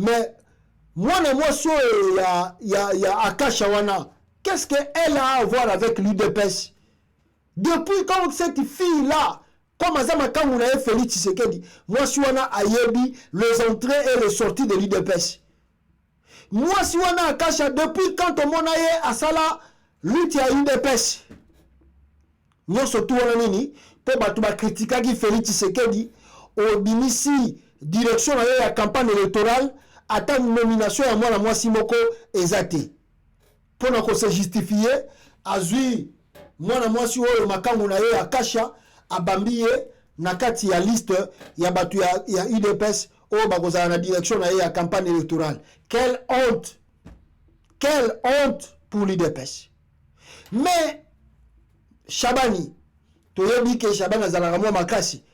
Mais moi, il y a Akashawana. Qu'est-ce qu'elle a à voir avec l'UDPS? Depuis quand cette fille-là, comme Azama Kamuna et Félix Tshisekedi, moi, si on a Ayebi, les entrées et les sorties de l'UDPS. Moi, si on a Akasha, depuis quand on a à Sala, lutte à l'UDPS. Nous, surtout, on a nini, pour critiquer Félix Tshisekedi, au Binisi, direction de la campagne électorale, attend une nomination à moi, Simoko, Ezate. Pour nous se justifier, Azui, moi, si on a Akasha, à Bambiye, Nakati, ya liste, ya batu, ya UDPS, au Bagoza, la direction de la campagne électorale. Quelle honte! Quelle honte pour l'UDPS. Mais, Chabani, tu as dit que Chabani a Zalaramo Makasi.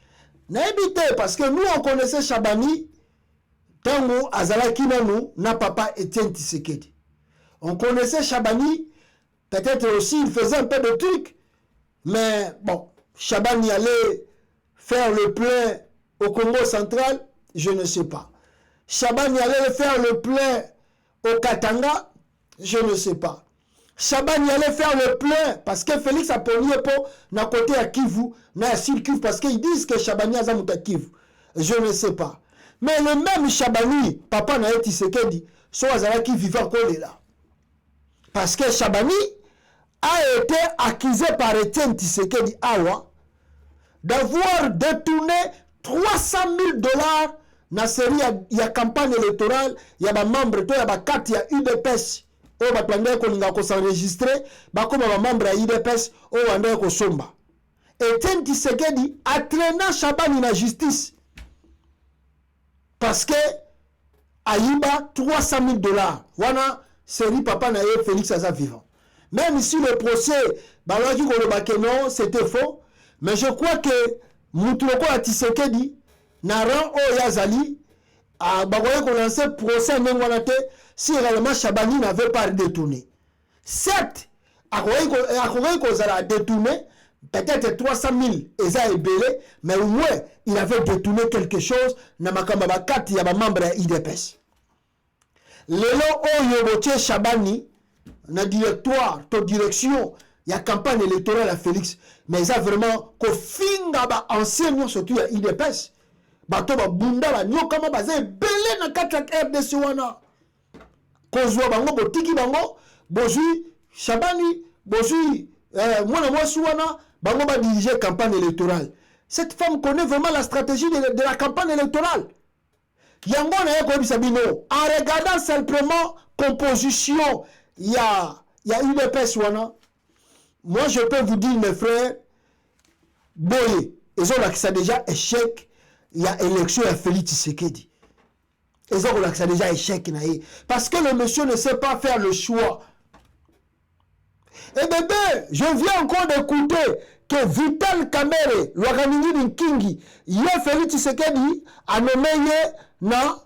N'a évité, parce que nous, on connaissait Chabani, Tango, Azalaki Nanou, n'a papa Etienne Tshisekedi. On connaissait Chabani, peut-être aussi, il faisait un peu de trucs, mais bon, Chabani allait faire le plein au Congo central, je ne sais pas. Chabani allait faire le plein au Katanga, je ne sais pas. Chabani allait faire le plein parce que Félix a pogné pour na côté à Kivu, na Sud Kivu, parce qu'ils disent que Chabani a zamuta Kivu. Je ne sais pas. Mais le même Chabani, papa na Tshisekedi, soit Azala qui vivait encore là. Parce que Chabani a été accusé par Etienne Tshisekedi Awa d'avoir détourné 300 000 $ na série ya campagne électorale, ya ba membre to ya ba carte ya UDPS. O batwande ko linga ko s'enregistrer ba comme ba membre ya UDPS o wande ko somba. Etienne Tshisekedi a traîné Chabani na justice parce que Aïba 300 000 $. Wana série papa na ye Félix Aza vivant. Même si le procès balaki ko le bakeno c'était faux, mais je crois que Mutuloko a Tshisekedi na ran o yazali a bagoye ko lancer procès nengwanate si réellement Chabani n'avait pas détourné. Certes, akoye ko zala détourné peut-être 300 000 eza ebele, mais au moins il avait détourné quelque chose na makamba ba kati ya ba membre ya IDPS. Lelo oyo botie Chabani na directoire to direction ya campagne électorale à Félix, mais ça vraiment ko finga ba ancien surtout ya IDPS. Bato ba bunda la nyoka ma baze belé na 4 RDC wana. Kozwa bango botiki bango, bozui Chabani, bozui mwana mwasi wana, bango ba diriger campagne électorale. Cette femme connaît vraiment la stratégie de la campagne électorale. Yango na yeko bisabino, en regardant simplement composition ya UDPS wana. Moi je peux vous dire mes frères, boye, ils ont là que ça déjà échec. Il y a élection à Félix Tshisekedi. Ils ont là que ça déjà échec. Parce que le monsieur ne sait pas faire le choix. Et bébé, je viens encore d'écouter que Vital Kamerhe, l'organisme Kingi, il y a Félix Tshisekedi a nommé na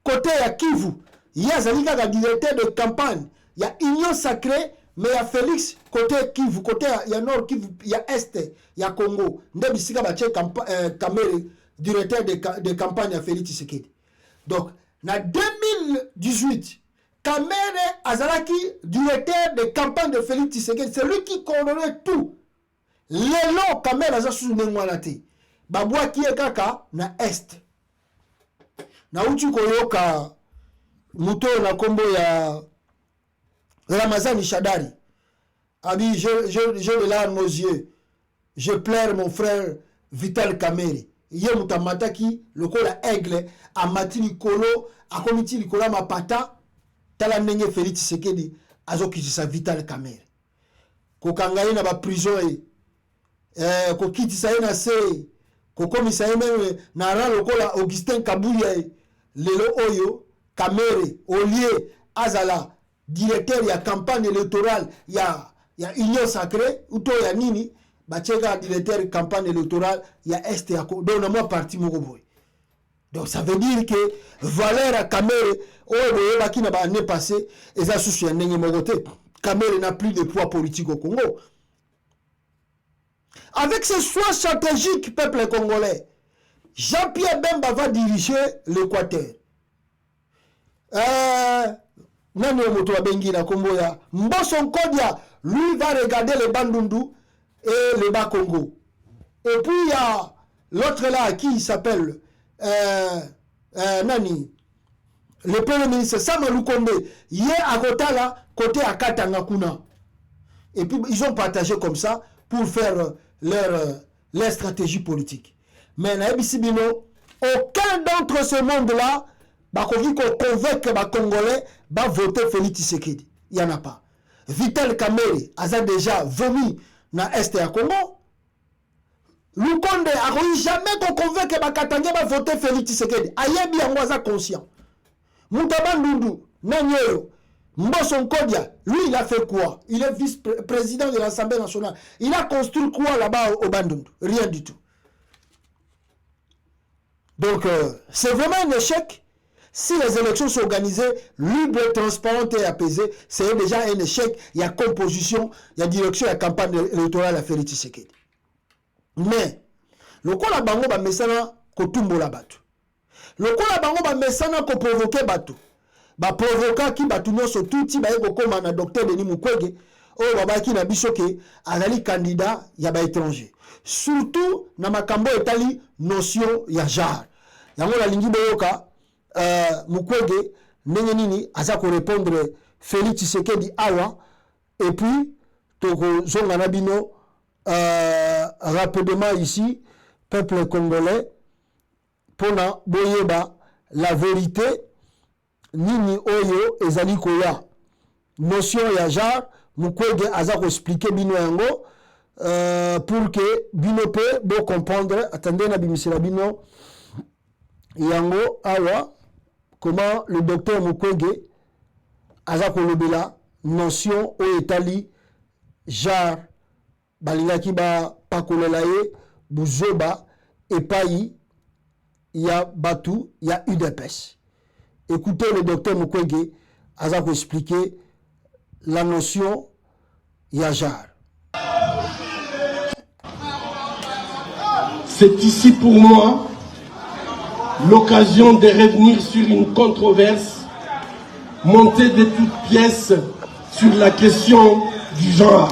côté à Kivu. Il y a Zalika le directeur de campagne. Il y a Union Sacrée, mais il y a Félix côté Kivu, côté il y a Nord Kivu, il y a Est, il y a Congo. Ndebisika bache Kamerhe, directeur de campagne à Félix Tshisekedi. Donc, en 2018, Kamerhe Azalaki, directeur de campagne de Félix Tshisekedi, c'est lui qui coordonnait tout. Lelo Kamerhe Azalaki Nengwanate. Babwa qui est kaka na Est. Na uchi koyoka muto na kombo ya Ramazani Shadari. Abi, j'ai les larmes aux yeux. Je pleure mon frère Vital Kamerhe. Yé mutamataki lokola aigle amati likolo akomiti likola mapata tala ndenge Félix Tshisekedi azokitisa Vital Kamerhe kokanga ye na ba prison kokitisa ye na se kokomisa ye meme na ran lokola Augustin Kabuya lelo oyo Kamerhe olie azala directeur ya campagne électorale ya Union Sacrée uto ya nini Bachega directeur campagne électorale, il y a Est et à donc moi parti Mogoboy. Donc ça veut dire que valeur à Kamerhe, qui n'a pas année passée, et ça soucie un Mogoté. Kamerhe n'a plus de poids politique au Congo. Avec ce choix stratégique, peuple congolais, Jean-Pierre Bemba va diriger l'Équateur. Nani moto abengi na kombo ya Mbosso Nkodia, lui va regarder le Bandundu et le Bas-Congo. Et puis il y a l'autre là qui s'appelle Nani, le premier ministre Samalou Konde, il est à côté là, côté à Katanga Kuna. Et puis ils ont partagé comme ça pour faire leur stratégie politique. Mais aucun d'entre ce monde-là va convaincre les Congolais de voter Félix Tshisekedi. Il n'y en a pas. Vital Kamerhe a déjà vomi dans l'Est du Congo. Lukonde a jamais convaincre les Katangais de voter Félix Tshisekedi. Ayebi yango conscient. Moutaba Ndundu, Nanyero, Mbosso Nkodia, lui il a fait quoi? Il est vice-président de l'Assemblée nationale. Il a construit quoi là-bas au Bandundu? Rien du tout. Donc c'est vraiment un échec. Si les élections sont organisées, libres, transparentes et apaisées, c'est déjà un échec. Il y a composition, il y a direction, il y a campagne électorale à Félix Tshisekedi. Mais, le coup la bango ba mesana ko tumbo la batu. Le coup la bango ba mesana ko provoquer batu. Ba provoquer ki batu nyonso tuti ba yeko koma na docteur Denis Mukwege o baba ki na bisoke azali candidat ya ba étranger. Surtout na makambo etali notion ya genre. Yango la lingi boyoka Mukwege ndenge nini aza ko répondre Félix Tshisekedi awa et puis toko zonga na bino rapidement ici peuple congolais pona boyeba la vérité nini oyo ezali koya notion ya genre Mukwege aza ko expliquer bino yango pour que bino pe bo comprendre attendez na bimisela bino yango awa comment le docteur Mukwege aza kolobela notion o etali genre balingaki ba pakolela ye buzoba epai ya batu ya UDPS. Écoutez le docteur Mukwege aza ko expliquer la notion ya genre. C'est ici pour moi l'occasion de revenir sur une controverse montée de toutes pièces sur la question du genre.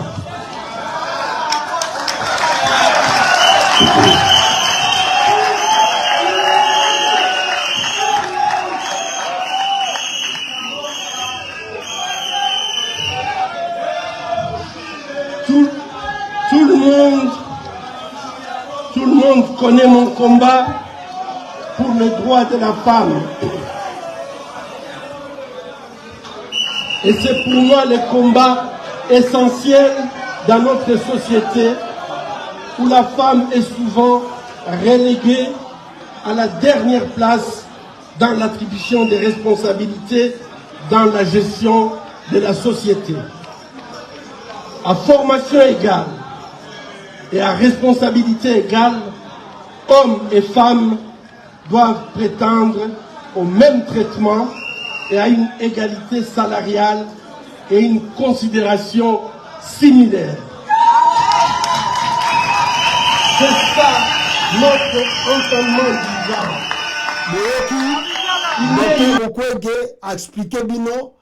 Tout le monde connaît mon combat pour le droit de la femme. Et c'est pour moi le combat essentiel dans notre société où la femme est souvent reléguée à la dernière place dans l'attribution des responsabilités dans la gestion de la société. À formation égale et à responsabilité égale, hommes et femmes doivent prétendre au même traitement et à une égalité salariale et une considération similaire. C'est ça notre entendement du genre. Mukwege a expliqué bino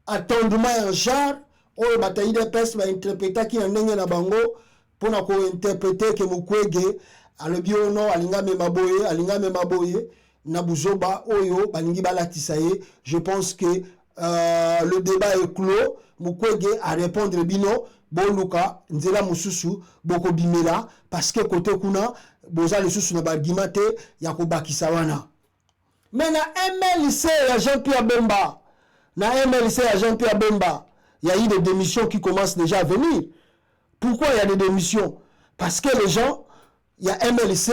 attendement un genre oyo batayi de pes ba interpréter ki ndenge na bango pona ko interpréter que Mukwege alobi ono alinga mema boye na buzoba oyo balingi balatisa ye. Je pense que le débat est clos. Mukwege a répondre bino boluka nzela mususu boko bimela parce que côté kuna boza lisusu na argumenté ya ko bakisa wana. Mais na MLC ya Jean-Pierre Bemba, il y a eu des démissions qui commencent déjà à venir. Pourquoi il y a des démissions? Parce que les gens, il y a MLC,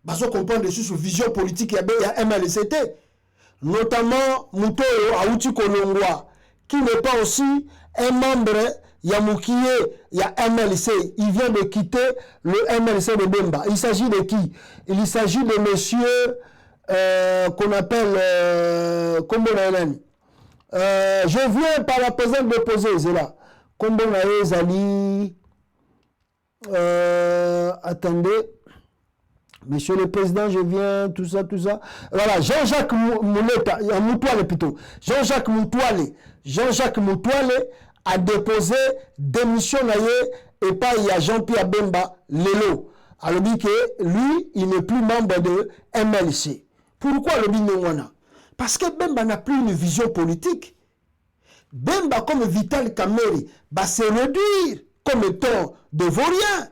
parce qu'on comprend dessus sur vision politique, il y a MLCT. Notamment Mutoyo Aouti Kolongwa, qui n'est pas aussi un membre, il y a Moukié, il y a MLC. Il vient de quitter le MLC de Bemba. Il s'agit de qui? Il s'agit de monsieur qu'on appelle Kombo Naëlen. Je viens par la présence déposée, c'est là. Kombo Naëlen, attendez. Monsieur le Président, je viens, tout ça. Voilà, Jean-Jacques Moutouale plutôt. Jean-Jacques Moutouale a déposé démission et pas il y a Jean-Pierre Bemba Lelo. Alors dit que lui, il n'est plus membre de MLC. Pourquoi le Binouana? Parce que Bemba n'a plus une vision politique. Bemba comme Vital Kameri va se réduire comme étant de vaurien.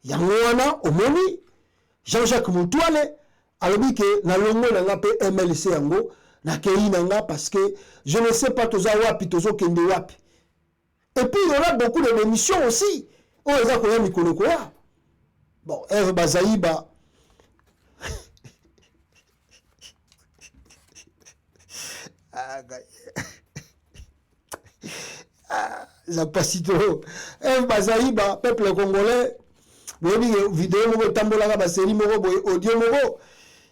Yangoana Omoni. Jean-Jacques Moutouale, alors que na longo na pe MLC yango na kei nanga parce que je ne sais pas toza wapi tozo kende wapi. Et puis il y aura beaucoup de démissions aussi. Oh eza ko ya mikolo ko ya. Bon, Eve Bazaïba ça passe trop. Eve Bazaïba, peuple congolais. Vidéo moko tambolaka ba série moko boy audio moko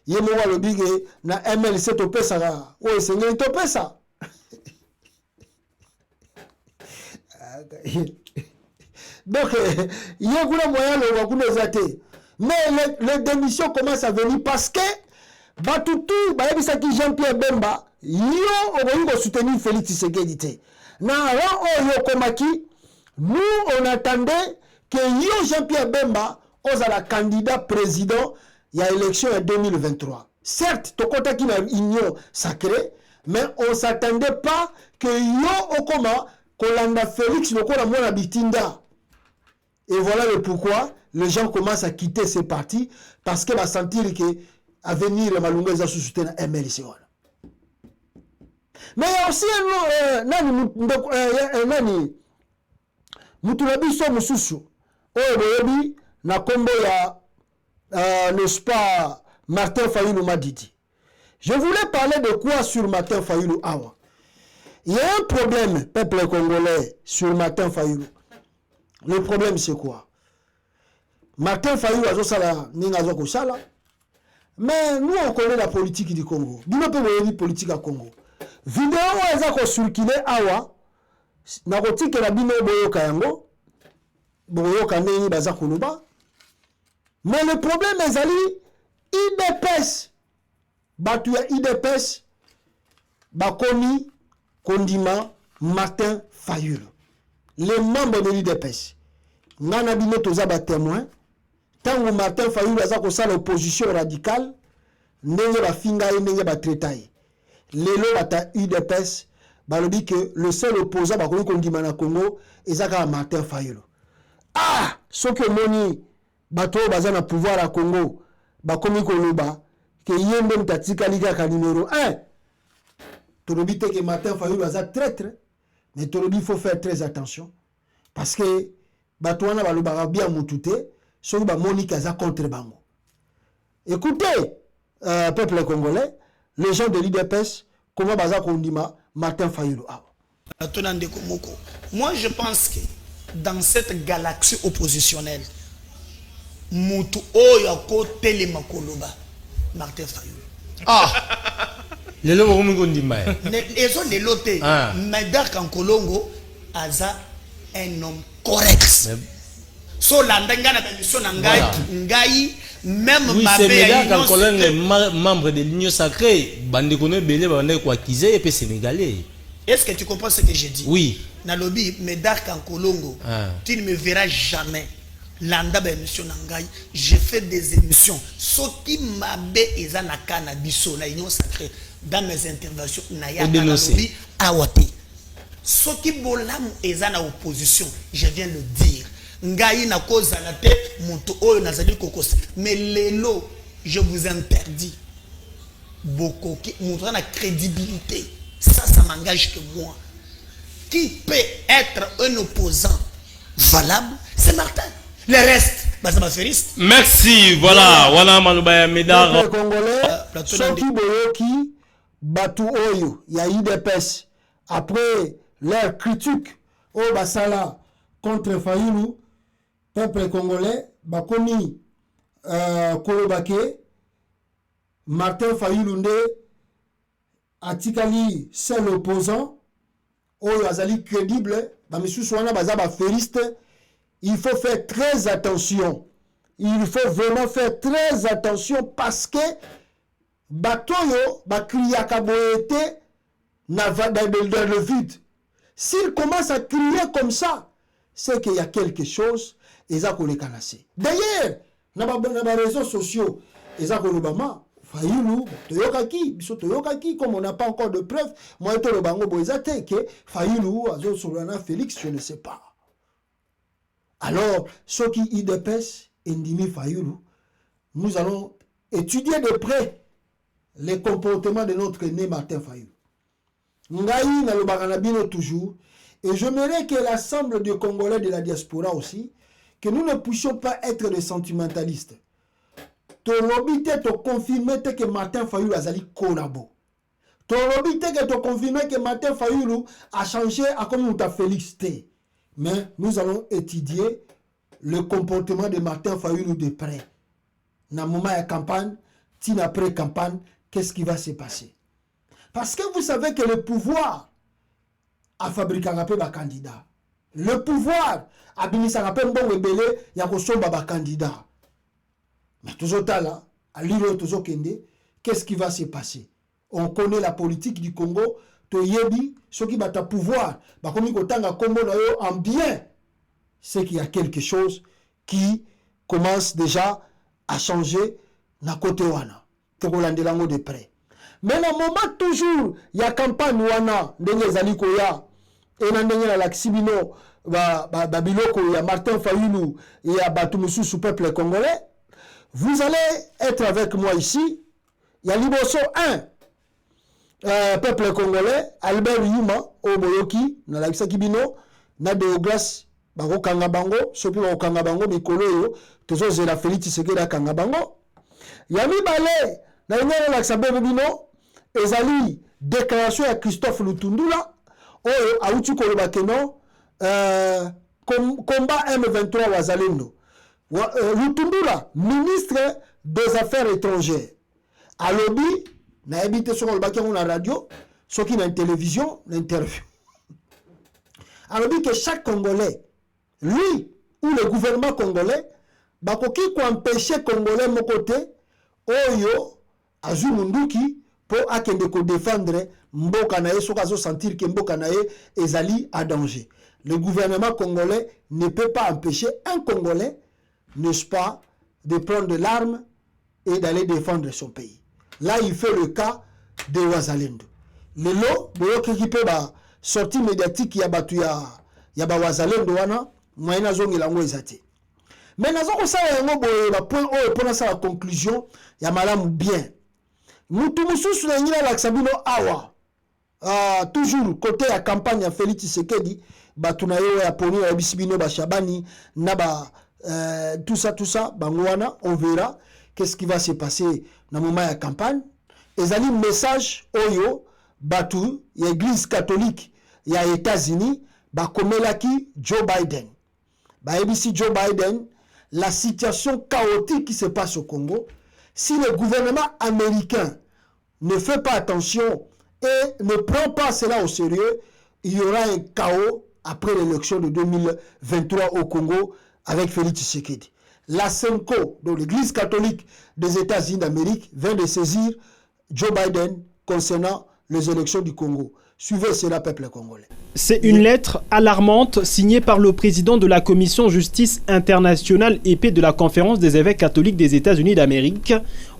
ye moko alobige na MLC topesa ka o esengeli topesa donc ye kuna moyen le kuna zate mais les démissions commencent à venir parce que batutu ba yebisa ki Jean-Pierre Bemba yo oboyi ko soutenir Félix Tshisekedi te na ran oyo komaki nous on attendait que yo Jean-Pierre Bemba ozala candidat président il y a élection en 2023. Certes, tokota qui na union sacrée, mais on s'attendait pas que yo okoma kolanda Félix lokola mona bitinda. Et voilà le pourquoi les gens commencent à quitter ces partis parce que va sentir que à venir malunga za soutenir MLC. Mais il y a aussi nani Mutulabiso Mususu. Oyebi na kombo ya n'est-ce pas Martin Fayulu Madidi. Je voulais parler de quoi sur Martin Fayulu Awa. Il y a un problème, peuple congolais, sur Martin Fayulu. Le problème c'est quoi? Martin Fayulu azosala ninga azokosala. Mais nous on connaît la politique du Congo. Bino pe boyebi politique à Congo. Vidéo ezako circuler awa na kotike la bino boyoka yango. Boyoka neni baza kuluba. Mais le problème est ali IDPS. Batu ya IDPS bakomi kondima Martin Fayulu. Les membres de l'IDPS. Nana bino toza ba témoin. Tango Martin Fayulu aza kosala opposition radicale, ndenge ba finga ndenge ba tretaye. Lelo bata UDPS balobi que le seul opposant bakomi kondima na Congo ezaka Martin Fayulu. Ah, soki moni bato baza na pouvoir à Congo bakomi koloba que yembe mtatika liga ka numéro 1. Tolobi te que Martin Fayulu aza traître, mais tolobi faut faire très attention parce que bato wana baloba bien mutute soki ba moni kaza contre bango. Écoutez, peuple congolais, les gens de l'IDPS comment baza kondima Martin Fayulu. Moi je pense que dans cette galaxie oppositionnelle, Moutou Oyo côté les Makoloba, Martin Fayulu. Ah, les lots vont me dire. Ils sont les lotés. Mais dans Kolongo, Aza un homme correct. So la ndengana bémission ngai ngai même ma belle quand Kolongo membre de l'Union sacrée, bande connaît belé bande quoi qu'ils et puis sénégalais. Est-ce que tu comprends ce que j'ai dit? Oui. Nalobi Médark en Kolongo, tu ne me verras jamais. Landa émission nangai, j'ai fait des émissions. Ce qui m'a bé ezanaka na biso na union sacrée dans mes interventions naya nalobi awate. Ce qui bolam ezana opposition, je viens le dire. Ngai na cause na te muto oyo nazali kokos. Mais lelo, je vous interdis. Beaucoup qui montre la crédibilité. Ça m'engage que moi. Qui peut être un opposant valable? C'est Martin. Le reste, merci. Voilà. Voilà, Maloubaya Médard. Les Congolais, Soki Boyoki, Batu Oyo, il y a IDPS. Après leur critique au Basala contre Fayulu, peuple congolais, Bakomi Kolobake, Martin Fayulu Nde, Atikali, c'est l'opposant. Oyo azali crédible, ba misusu wana baza ba fériste, il faut faire très attention. il faut vraiment faire très attention parce que Batoyo, Bakriaka Boete, dans le vide. S'il commence à crier comme ça, c'est qu'il y a quelque chose, et ça qu'on les canassé. D'ailleurs, dans les réseaux sociaux, et ça qu'on Obama, Fayulu, Toyokaki, comme on n'a pas encore de preuves, moi, je le bango boisate, que Fayulu, Azo Solana, Félix, je ne sais pas. Alors, ceux qui y dépêchent, Ndimi Fayulu, nous allons étudier de près les comportements de notre aîné Martin Fayulu. Ngaï na lobaganabino toujours, et j'aimerais que l'ensemble des Congolais de la diaspora aussi, que nous ne puissions pas être des sentimentalistes. Torobite te confirmer que Martin Fayulu a zali konabo. Torobite que te confirmer que Martin Fayulu a changé à comme nous t'a félicité. Mais nous allons étudier le comportement de Martin Fayulu de près. Dans le moment de la campagne, tin après campagne, qu'est-ce qui va se passer? Parce que vous savez que le pouvoir a fabriqué un candidat. Le pouvoir a mis un bon rebelle, il y a un candidat. Mais toujours là, à l'île toujours kende, qu'est-ce qui va se passer? On connaît la politique du Congo. To yebi, ceux qui battent pouvoir, bah comme ils en bien, c'est qu'il y a quelque chose qui commence déjà à changer na côté wana. De près. Mais dans le moment toujours, il y a campagne wana, ndenge zali koya, et na ndenge la laksibino, biloko, il y a Martin Fayulu, il y a Batumusu sous peuple congolais. Vous allez être avec moi ici. Il y a Liboso 1. Peuple congolais, Albert Yuma, Oboyoki, na la Kibino, na Deoglas, Baro Kangabango, Sopi Baro Kangabango, Mikolo Yo, Tezo Zela Félix Sekeda Kangabango. Yami Balé, na Yama Laksabe Bino, Ezali, déclaration à Christophe Lutundula, Oyo, Aoutu Kolobakeno, combat M23 Wazalendo. Lutundula, ministre des Affaires étrangères. À lobby, na habité sur le bac la radio, ce qui est la télévision, l'interview. Alors dit que chaque Congolais, lui ou le gouvernement congolais, bakoki ko empêcher Congolais mon côté, oyo azumunduki pour akende ko défendre mboka nae sokazo sentir que mboka nae ezali à danger. Le gouvernement congolais ne peut pas empêcher un Congolais, n'est-ce pas, de prendre de l'arme et d'aller défendre son pays. Là, il fait le cas de Wazalendo. Le lot, il peut sortir médiatique, il y a Wazalendo, moyen de zone lango ezate. Mais nous avons ça point pour la conclusion, il y a madame bien. Nous tous sur la Laksabino awa. Toujours côté la campagne à Félix Tshisekedi, batunayo ya poni ya bisibino ba Shabani naba tout ça bangwana, on verra qu'est-ce qui va se passer dans le moment de la campagne. Et un message oyo batu l'église catholique et les États-Unis bakomelaki Joe Biden. ABC Joe Biden, la situation chaotique qui se passe au Congo, si le gouvernement américain ne fait pas attention et ne prend pas cela au sérieux, il y aura un chaos après l'élection de 2023 au Congo avec Félix Tshisekedi. La CENCO, donc l'Église catholique des États-Unis d'Amérique, vient de saisir Joe Biden concernant les élections du Congo. Suivez cela, peuple congolais. C'est une lettre alarmante signée par le président de la Commission Justice internationale et paix de la Conférence des évêques catholiques des États-Unis d'Amérique,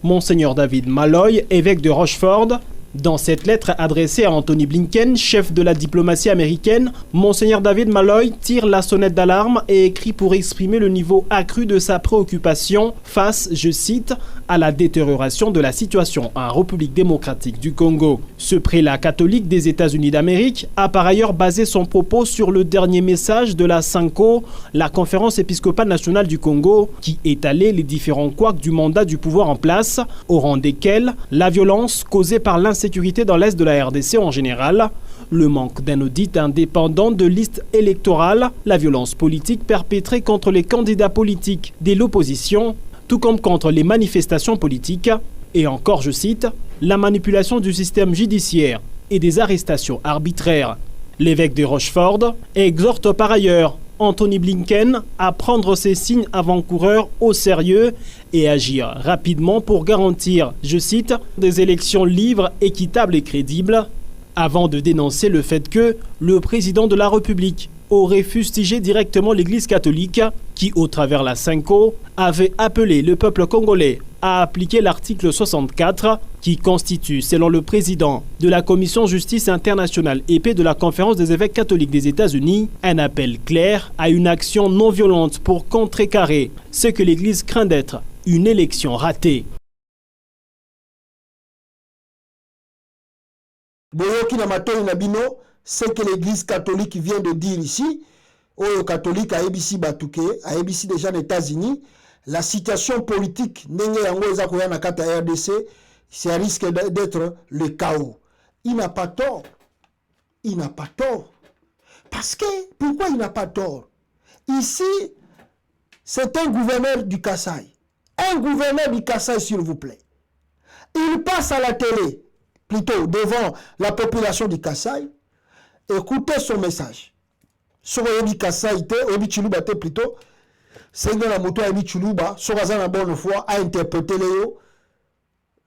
Monseigneur David Malloy, évêque de Rochefort. Dans cette lettre adressée à Anthony Blinken, chef de la diplomatie américaine, Monseigneur David Malloy tire la sonnette d'alarme et écrit pour exprimer le niveau accru de sa préoccupation face, je cite, à la détérioration de la situation en République démocratique du Congo. Ce prélat catholique des États-Unis d'Amérique a par ailleurs basé son propos sur le dernier message de la CENCO, la Conférence épiscopale nationale du Congo, qui étalait les différents couacs du mandat du pouvoir en place, au rang desquels la violence causée par l'insécurité dans l'est de la RDC en général, le manque d'un audit indépendant de listes électorales, la violence politique perpétrée contre les candidats politiques de l'opposition, tout comme contre les manifestations politiques, et encore, je cite, la manipulation du système judiciaire et des arrestations arbitraires. L'évêque de Rochefort exhorte par ailleurs Anthony Blinken à prendre ces signes avant-coureurs au sérieux et agir rapidement pour garantir, je cite, des élections libres, équitables et crédibles, avant de dénoncer le fait que le président de la République aurait fustigé directement l'Église catholique qui, au travers la Cinco, avait appelé le peuple congolais à appliquer l'article 64 qui constitue, selon le président de la Commission Justice Internationale et Paix de la Conférence des évêques catholiques des États-Unis, un appel clair à une action non violente pour contrecarrer ce que l'Église craint d'être une élection ratée. Boyoki na matoi na bino, ce que l'église catholique vient de dire ici, au catholique à ABC Batouké, à ABC déjà aux États-Unis, la situation politique, n'enge yango eza koya na kata RDC, ça risque d'être le chaos. Il n'a pas tort. Il n'a pas tort. Parce que, pourquoi il n'a pas tort? Ici, c'est un gouverneur du Kasaï. Un gouverneur du Kasaï, s'il vous plaît. Il passe à la télé, plutôt devant la population du Kasaï. Écoutez son message. Sur le Kasaï, Obi Chiluba plutôt, c'est la moto Obi Chiluba, sur la bonne foi, a interprété Léo.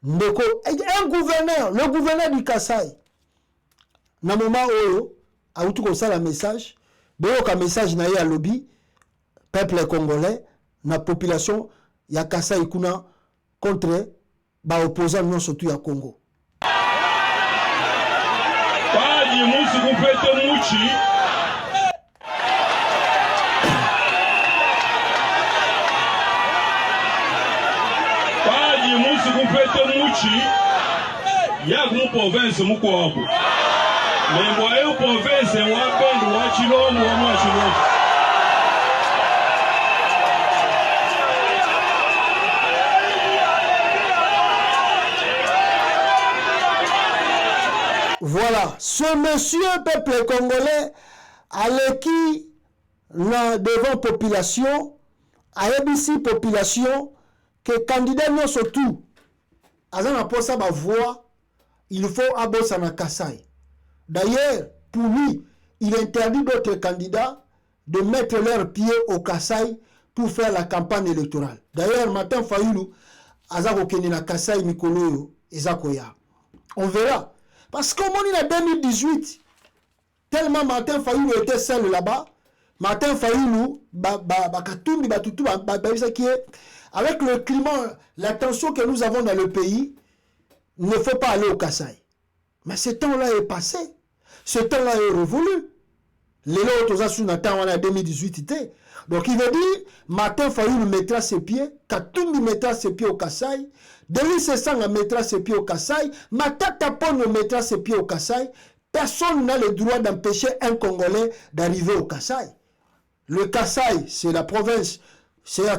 Un gouverneur, le gouverneur du Kasaï, na moment où a eu tout ça le message, un message na ya lobby, peuple congolais, na population, ya Kasaï kuna contre ba opposant non surtout ya Congo. Ya mu province mu kwabo mais moyo province wa bendo wa Chilombo wa mwa Chilombo. Voilà, ce monsieur peuple congolais avec qui devant population a ABC population que candidat non surtout azana posa ba voix. Il faut abosser na Kasaï. D'ailleurs, pour lui, il interdit d'autres candidats de mettre leurs pieds au Kasaï pour faire la campagne électorale. D'ailleurs, Martin Fayulu, Azako Keni na Kasaï Mikolo Ezakoya. On verra. Parce qu'au moment en 2018, tellement Martin Fayulu était seul là-bas, Martin Fayulu, avec le climat, la tension que nous avons dans le pays, il ne faut pas aller au Kasaï. Mais ce temps-là est passé. Ce temps-là est révolu. Les autres ont en 2018. Donc il veut dire, Martin Fayulu mettra ses pieds, Katumbi mettra ses pieds au Kasaï, Denis Sessanga mettra ses pieds au Kasaï, Matata Pono mettra ses pieds au Kasaï. Personne n'a le droit d'empêcher un Congolais d'arriver au Kasaï. Le Kasaï, c'est la province. C'est la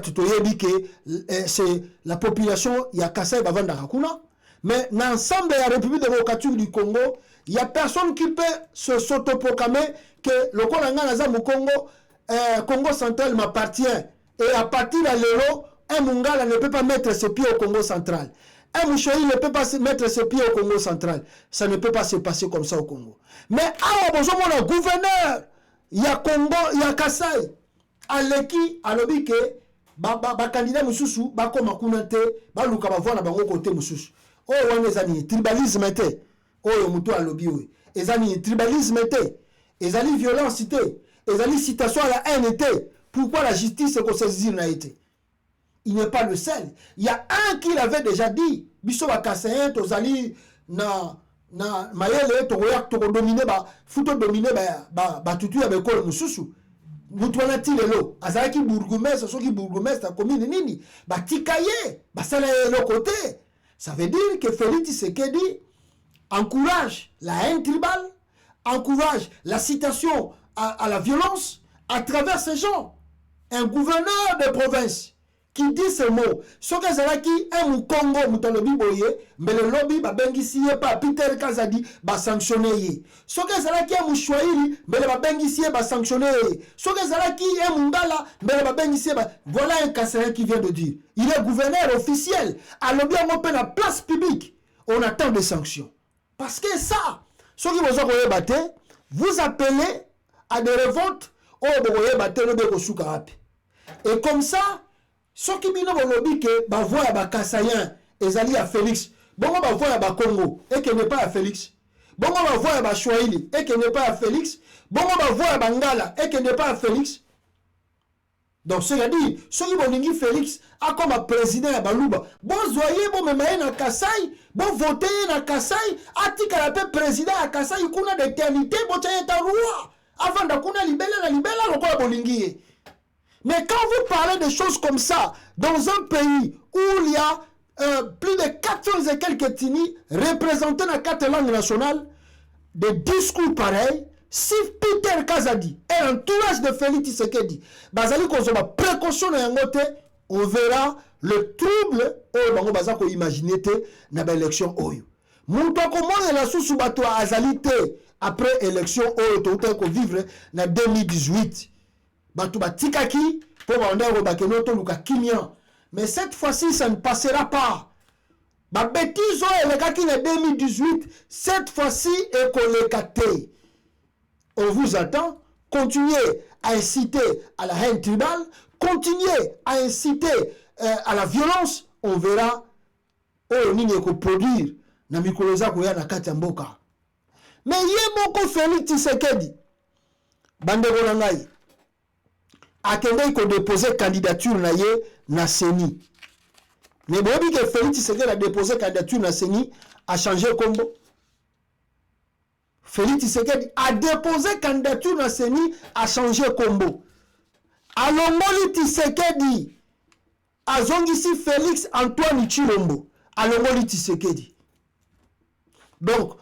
population, il y a Kasaï Bavanda Rakuna. Mais dans l'ensemble de la République démocratique du Congo, il n'y a personne qui peut s'autoproclamer que le Congo central m'appartient. Et à partir de l'euro, un Mungala ne peut pas mettre ses pieds au Congo central. Un Mouchoui ne peut pas mettre ses pieds au Congo central. Ça ne peut pas se passer comme ça au Congo. Mais le gouverneur, il y a Congo, il y a Kasaï. Aleki, alobi ke, candidat Moussoussou, comme Kunante, Luka Bavoa na bango côté Moussoussou. Oh, on est ani tribalisme était. Oh, muto alobi oui. Ezani tribalisme était. Ezali violence était. Ezali citation à la haine était. Pourquoi la justice est qu'on saisir n'a été? Il n'est pas le seul. Il y a un qui l'avait déjà dit. Biso ba kaseyen tozali na mayele to royak to dominer ba futo dominer ba tutu ya bekolo Moussoussou. Mutuana tilelo azaki bourgmestre soki bourgmestre commune nini ba tikaye ba sala le côté. Ça veut dire que Félix Tshisekedi encourage la haine tribale, encourage la citation à la violence à travers ces gens. Un gouverneur de province qui dit ce mot, ce que c'est là qui est un Congo, mais le lobby va bengissier par Peter Kazadi va sanctionner. Ce que c'est là qui est un Mouchouaïli, mais le va bengissier va sanctionner. Ce que c'est là qui est un Mungala, mais le va bengissier. Voilà un Kassaïen qui vient de dire. Il est gouverneur officiel. À lobby, on peut la place publique. On attend des sanctions. Parce que ça, ceux qui vous ont battu, vous appelez à des révoltes oyo bokoyeba te lobi ekosuka wapi. Et comme ça, ce qui bino bolobi que ba voix ya bakasayen ezali ya Félix, bongo ba voix ya ba Congo et que n'est pas ya Félix. Bongo ba voix ya ba Swahili et que n'est pas ya Félix. Bongo ba voix ya Bangala et que n'est pas ya Félix. Donc c'est-à-dire, ce qui bolingi Félix a comme président ya Baluba. Bon zoyer bon memaye na Kasai, bon voter na Kasai, atika la paix président ya Kasai kuna d'éternité, bon tient ta roi. Avant d'akuna libella lokola bolingi. Mais quand vous parlez de choses comme ça, dans un pays où il y a plus de 400 et quelques ethnies représentées dans 4 langues nationales, des discours pareils, si Peter Kazadi et l'entourage de Félix Tshisekedi, bazali kozoma précaution na yangote, on verra le trouble oyo bango bazako imaginer te na ba élection oyo. Muto komona la susu bato azali te après élection oyo to ko vivre na 2018. Bato batikaki pour banda bakeno to luka kimia. Mais cette fois-ci ça ne passera pas. Ba bêtise oyo lekaki na 2018, cette fois-ci ekolekate. On vous attend. Continuez à inciter à la haine tribale, continuez à inciter à la violence. On verra oyo nini ko produire na mikolo za ko ya na kati ya mboka. Mais yeboko Félix Tshisekedi bandeko na ngai akende ko déposer candidature na ye na CENI. Mais bobi que Félix Tshisekedi a déposé candidature na CENI a changé combo. Félix Tshisekedi a déposé candidature na CENI a changé combo. Alongoli Tshisekedi azongisi Félix Antoine Tshilombo alongoli Tshisekedi. Donc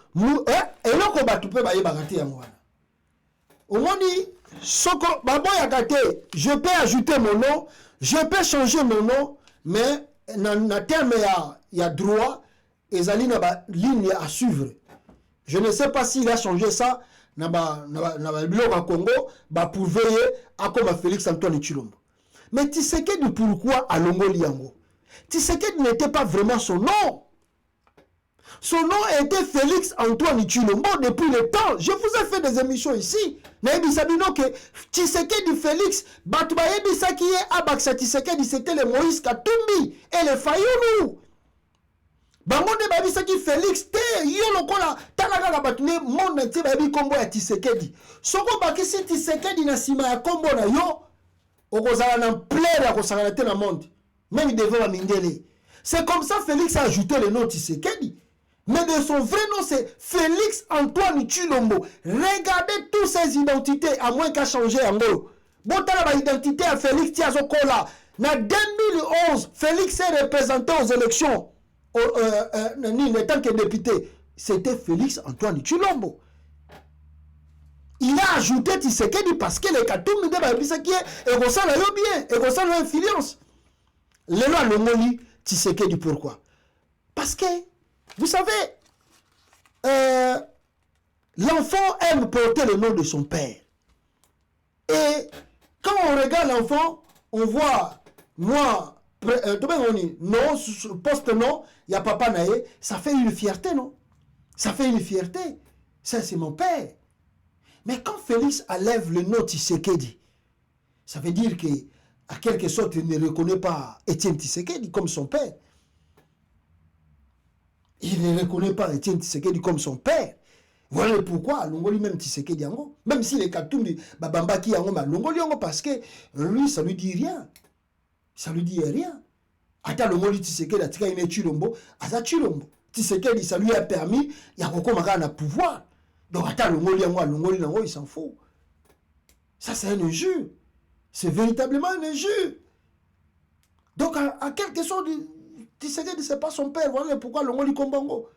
eloko batu pe ba yeba kati yango wana. Omoni soko baboya kate, je peux ajouter mon nom, je peux changer mon nom, mais na terme ya droit ezali na ba ligne à suivre. Je ne sais pas s'il a changé ça na ba biloko Congo ba prouver a comme Félix Antoine Tshilombo. Mais Tshisekedi pourquoi alongoli yango? Tshisekedi n'était pas vraiment son nom. Son nom était Félix Antoine Tshilombo depuis le temps. Je vous ai fait des émissions ici. Naebisabino que Tshisekedi Félix, Batouba Ebisaki et Abaksa Tshisekedi, c'était le Moïse Katumbi et le Fayoulou. Bangonde Babisaki Félix, te yolokola, talaga la batune, mon entier Babi Kombo ya Tshisekedi. Soko Bakisi Tshisekedi na sima ya Kombo na yo, okozala na plaire ya kosangana te na monde. Même devant la mindele. C'est comme ça Félix a ajouté le nom Tshisekedi. Mais de son vrai nom, c'est Félix Antoine Tshilombo. Regardez toutes ces identités, à moins qu'à changer en gros. Bon, t'as l'identité à Félix Tiazokola. En 2011, Félix s'est représenté aux élections en tant que député. C'était Félix Antoine Tshilombo. Il a ajouté Tshisekedi parce que les Katoum de Babisaki et Rossan l'a bien, et Rossan l'a influence. Les lois le moli Tshisekedi, pourquoi? Parce que vous savez, l'enfant aime porter le nom de son père. Et quand on regarde l'enfant, on voit, moi, non, poste-nom, il y a papa naé, ça fait une fierté, non? Ça fait une fierté. Ça, c'est mon père. Mais quand Félix enlève le nom Tshisekedi, ça veut dire qu'à quelque sorte, il ne reconnaît pas Étienne Tshisekedi comme son père. Il ne reconnaît pas Étienne Tshisekedi comme son père. Voilà pourquoi Longoli même Tshisekedi yango, même si les Katoum Babambaki yango ma Longoli yango parce que lui ça lui dit rien. Ça lui dit rien. Ata Longoli Tshisekedi atika ine Tshilombo, aza Tshilombo. Tshisekedi ça lui a permis ya kokoma na pouvoir. Donc ata Longoli yango il s'en fout. Ça c'est un injure. C'est véritablement un injure. Donc à quelque sorte Tshisekedi c'est pas son père, voilà pourquoi Longoli Kombango.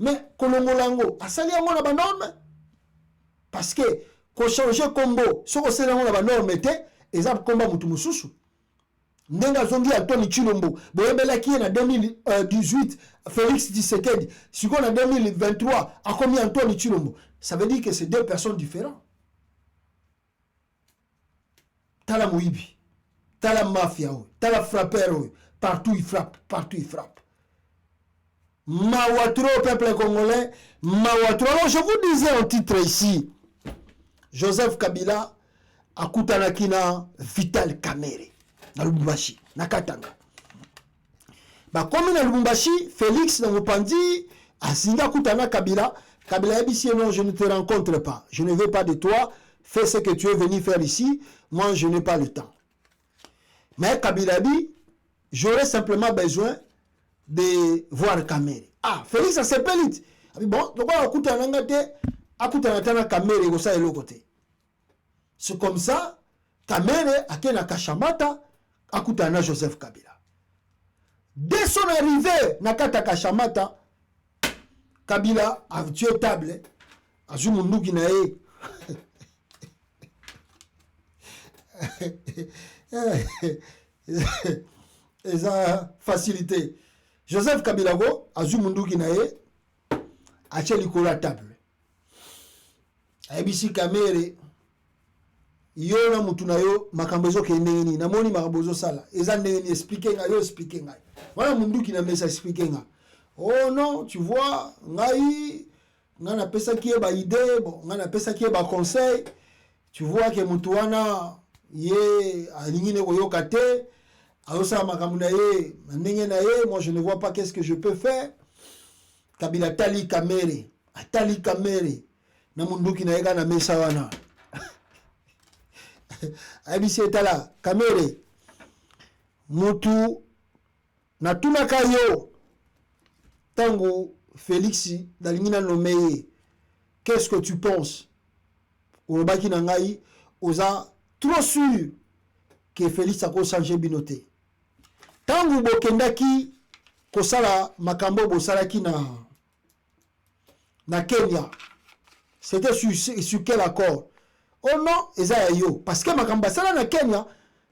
Mais Kolongolango, asali yango na ba norme. Parce que ko changer combo, so ko sala yango na ba norme te, ezab komba mutu mususu. Ndenga zongi Antoine Tshilombo, boyebela ki na 2018 Félix Tshisekedi, siko na 2023 a commis Antoine Tshilombo. Ça veut dire que c'est deux personnes différentes. Tala Mouibi, tala mafia, tala frappeur, partout il frappe, partout il frappe. Mawatro, peuple congolais, Mawatro. Alors je vous disais en titre ici, Joseph Kabila akutanaki na Vital Kamerhe na Lubumbashi na Katanga. Bakomi na Lubumbashi, Félix na mopanzi azinga kutana Kabila. Kabila dit non, je ne te rencontre pas, je ne veux pas de toi, fais ce que tu es venu faire ici, moi je n'ai pas le temps. Mais Kabila dit, j'aurais simplement besoin de voir Kamerhe. Ah, Félix a s'appelle. Bon, donc c'est comme ça, Kamerhe a kena Kashamata, akutana Joseph Kabila. Dès son arrivée, Nakata Kashamata, Kabila a tué table, a joué mon nouki nae. Ils ont facilité. Joseph Kabila a joué mon nouki nae, a tué la table. ABC Kamerhe, yo na mutu na yo makambezo ke neni na moni makambezo sala eza neni expliquer nga yo expliquer nga wana mundu ki na mesa expliquer nga oh non tu vois ngai ngana pesa ki ba idée bon ngana pesa ki ba conseil tu vois que mutu wana ye alingine ko yoka te aosa makambo na ye ndenge na ye moi je ne vois pas qu'est-ce que je peux faire. Kabila tali Kamerhe atali Kamerhe na mundu ki na ye kana mesa wana ABC etala Kamerhe mutu na tunaka yo tango Félix dalingina nomeye qu'est-ce que tu penses olobaki na ngai oza trop sûr que Félix a changer binoté tango bokendaki kosala makambo bosalaki na Kenya c'était sur quel accord? Oh non, eza yo parce que makamba sala na Kenya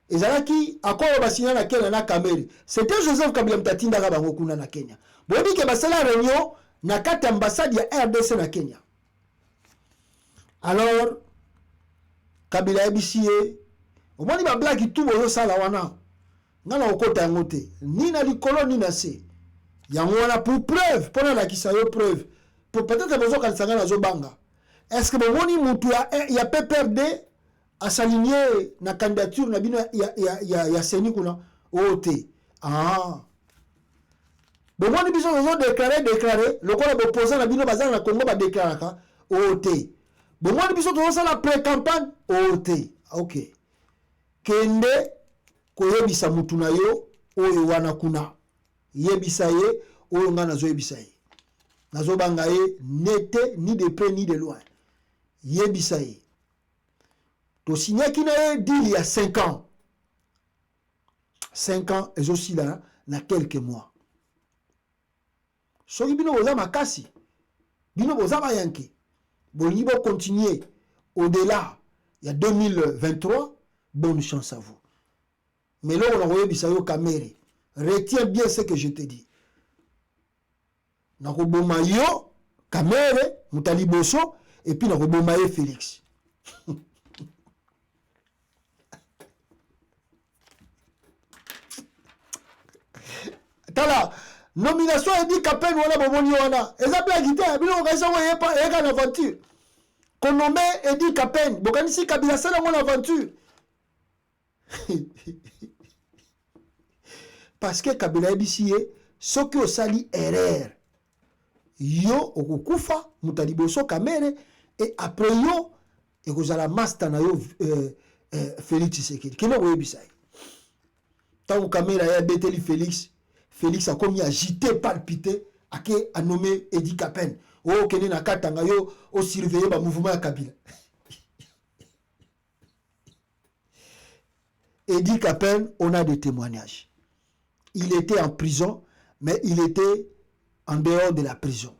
ezalaki accord basina na Kenya na Kamerhe. C'était Joseph Kabila mtatinda ka bango kuna na Kenya. Bodi ke basala réunion na kati ambassade ya RDC na Kenya. Alors Kabila ebisie omoni ba blague tout boyo sala wana. Ngana okota ngote ni na likolo ni na se. Yango wana pour preuve, pona la kisayo preuve. Pour peut-être besoin kan sanga na zo banga. Est-ce que Boni Moutou ya PPRD a s'aligner na candidature na bino ya Seni kuna OT? Ah. Boni biso zo déclarer le quoi opposant na bino bazana na Congo ba déclaraka OT. Boni biso to ça la pré-campagne OT. OK. Kende koyebisa mutu na yo oyo wana kuna. Yebisa ye oyo ngana zo yebisa ye. Nazo banga ye nete ni de près ni de loin. Yebisaye. To signé qui n'a dit il y a 5 ans. 5 ans, et aussi là, na quelques mois. So bino boza makasi. Bino boza mayanke. Bonibo continuer au-delà. Il y a 2023. Bonne chance à vous. Mais là, on a envoyé Bisayo Kamerhe. Retiens bien ce que je te dis. Nakoboma yo, Kamerhe, Mutali Boso, et puis nakoboma ye Félix. Tala, nomination Edi Kapen wana bomoni wana. Eza bla guité, bino okaisa ko yepa eka na aventure. Qu'on nomme Edi Kapen, bokanisi Kabila sala mon aventure. Parce que Kabila ebisiye soki osali erreur. Yo okukufa Mutali Boso Kamerhe et après yo ekozala master na yo Félix Tshisekedi. Kino oyebisai. Tant Kamerhe ya beteli Félix a commis agité, palpité, a nommé Edi Kapen. Oh, kene na katanga yo, o surveiller ba mouvement ya Kabila. Edi Kapen, on a des témoignages. Il était en prison, mais il était en dehors de la prison.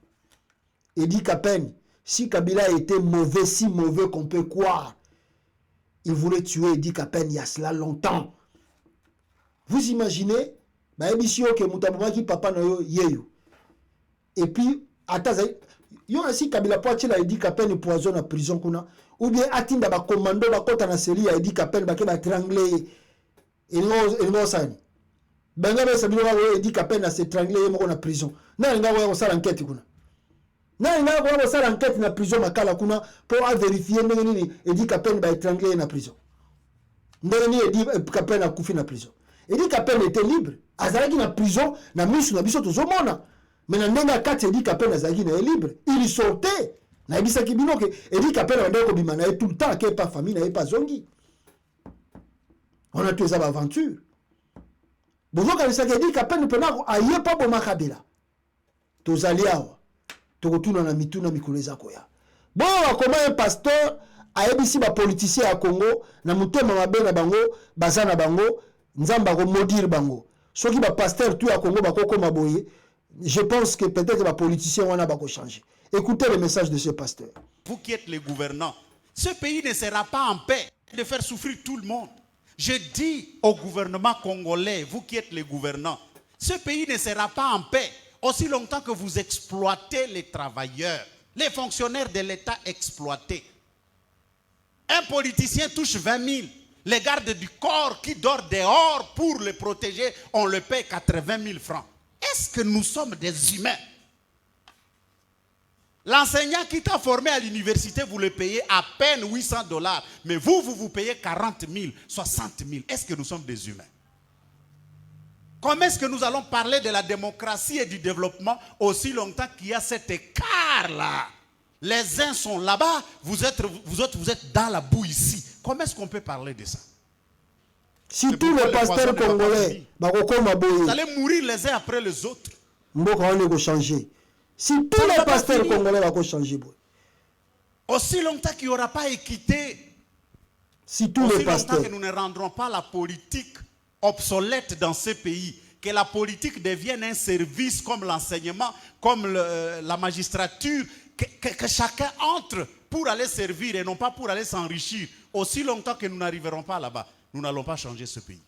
Edi Kapen, si Kabila était mauvais, si mauvais qu'on peut croire, il voulait tuer Edi Kapen il y a cela longtemps. Vous imaginez? Bah émission que mutabuma ki papa na yo yeyo. Et puis ataza yo asi Kabila poache la Edi Kapen poison na prison kuna ou bien atinda ba commando ba kota na seli ya Edi Kapen ba ke ba triangle elmo sani. Benga ba sabino ba Edi Kapen na se triangle mo na prison. Na nga wa sala enquête kuna. Na nga wa sala enquête na prison makala kuna pour vérifier ndenge nini Edi Kapen ba triangle na prison. ndeni edi Kapene a koufi na prison. Edi Kapene était libre. Azalaki na prison na misu na biso tozomona. Mais na ndenge akati Edi Kapene azalaki na libre. Il sortait. Na ebisaki bino ke Edi Kapene wande ko bima na tout le temps ke pas famille na pas zongi. On a tous les aventures. Bonjour quand ça Edi Kapene pena aye pas bon makabela. Tozali awa. Tokotuna na mituna mikoleza koya. Bon comment un pasteur ayebisi ba politicien à Congo na mutema mabe na bango bazana bango nzamba ko modire bango soki ba pasteur tu à Congo ba koko maboye je pense que peut-être ba politicien wana ba ko changer. Écoutez le message de ce pasteur. Vous qui êtes les gouvernants, ce pays ne sera pas en paix de faire souffrir tout le monde. Je dis au gouvernement congolais, vous qui êtes les gouvernants, ce pays ne sera pas en paix aussi longtemps que vous exploitez les travailleurs, les fonctionnaires de l'État exploités. Un politicien touche 20 000. Les gardes du corps qui dorment dehors pour le protéger, on le paie 80 000 francs. Est-ce que nous sommes des humains? L'enseignant qui t'a formé à l'université, vous le payez à peine 800 $. Mais vous payez 40 000, 60 000. Est-ce que nous sommes des humains? Comment est-ce que nous allons parler de la démocratie et du développement aussi longtemps qu'il y a cet écart-là? Les uns sont là-bas, vous êtes dans la boue ici. Comment est-ce qu'on peut parler de ça? Si tous les pasteurs congolais, vous allez mourir les uns après les autres. Changer. Si tous les pasteurs congolais vont changer. Aussi longtemps qu'il n'y aura pas équité, si tous les pasteurs, longtemps que nous ne rendrons pas la politique obsolète dans ce pays, que la politique devienne un service comme l'enseignement, comme la magistrature, que chacun entre pour aller servir et non pas pour aller s'enrichir. Aussi longtemps que nous n'arriverons pas là-bas, nous n'allons pas changer ce pays.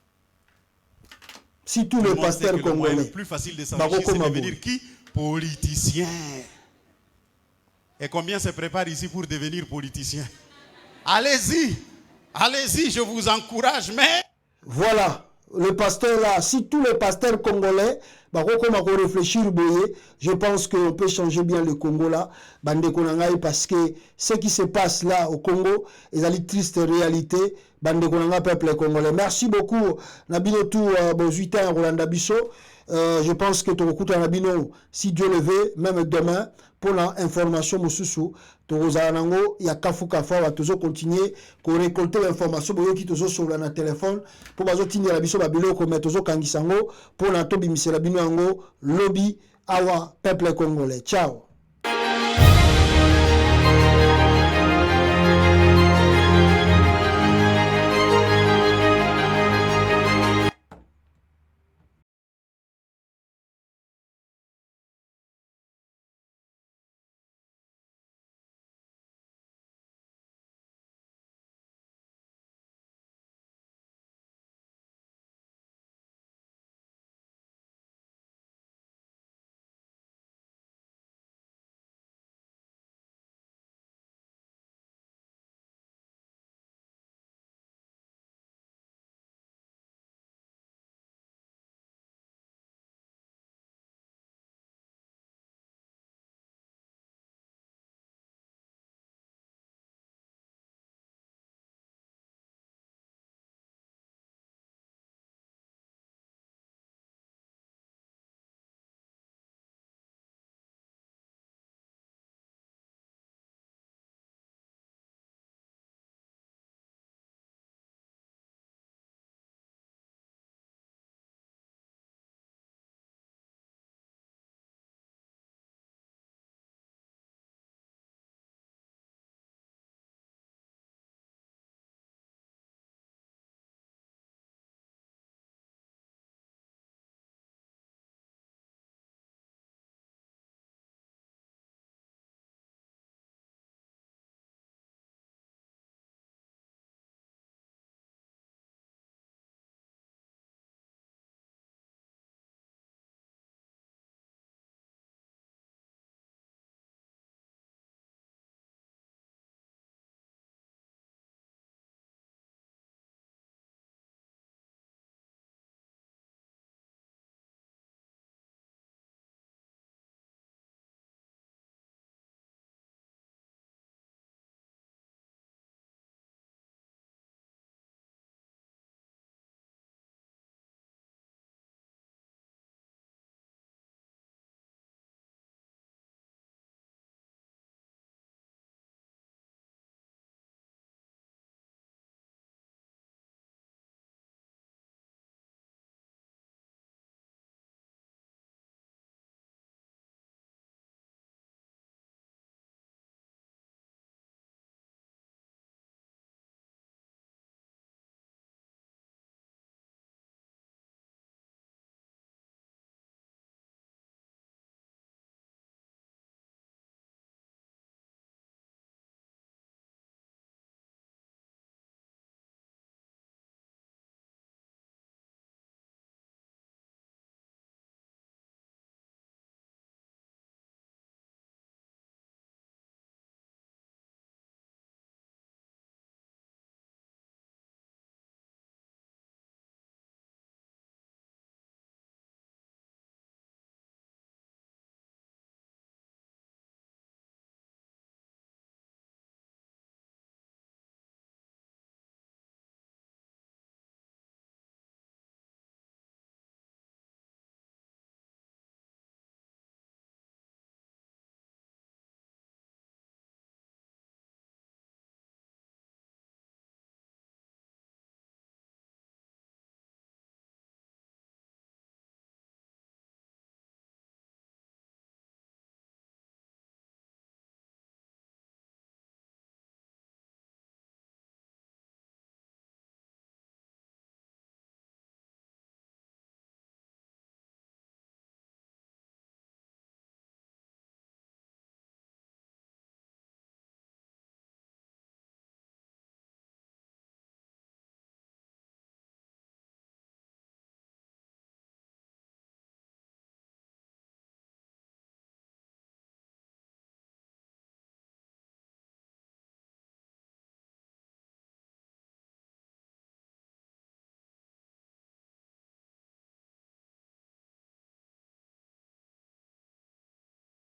Si tous les pasteurs congolais, le plus facile de s'enrichir, c'est de devenir qui? Politicien. Et combien se prépare ici pour devenir politicien? Allez-y, allez-y, je vous encourage, mais... Voilà. Le pasteur là, si tous les pasteurs congolais, réfléchir, je pense qu'on peut changer bien le Congo là, parce que ce qui se passe là au Congo est une triste réalité, peuple congolais. Merci beaucoup, Nabino tout, Rolanda Bisso. Je pense que tu écoutes Nabino, si Dieu le veut, même demain, pour l'information, Moussousou, Torozanango, il y a Kafuka Fawa, tu continuer, qu'on récolte l'information, qui te sur le téléphone, pour que la biso babilo, qu'on mette aux Kangisango, pour l'antobi, Misselabino, lobby, awa, peuple congolais. Ciao.